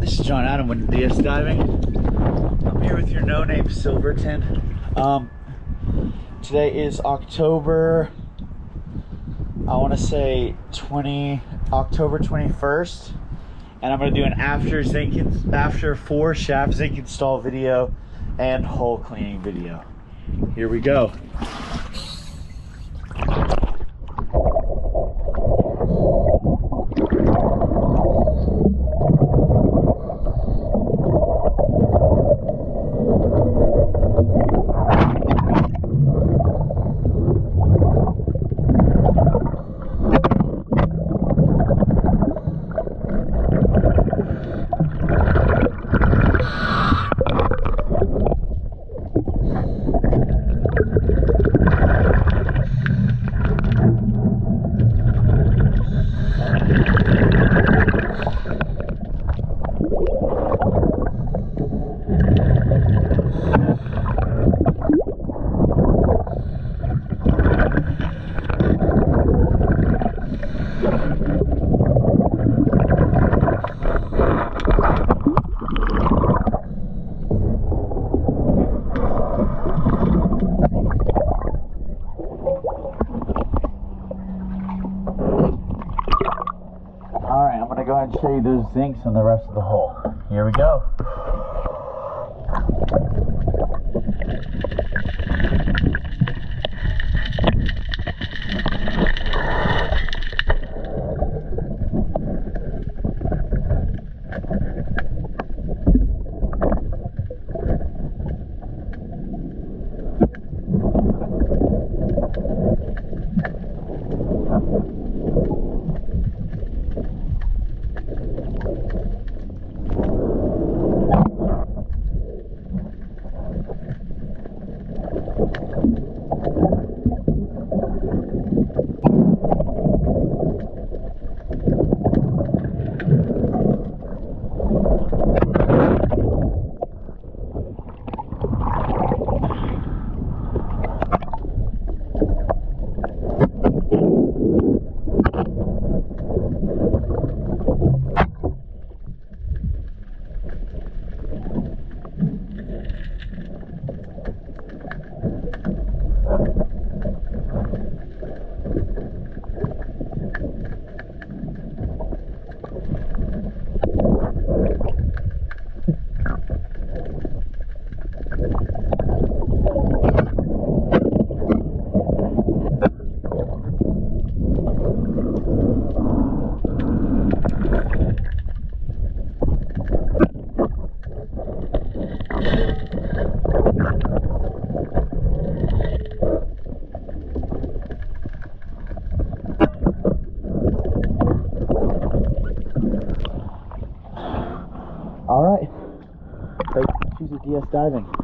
This is John Adam with DS Diving. I'm here with your no-name Silverton. Today is October, I want to say October 21st, and I'm going to do an after 4xShaft zinc install video and hull cleaning video. Here we go. Alright, I'm going to go ahead and show you those zincs and the rest of the hull. Here we go. Alright, choose DS Diving.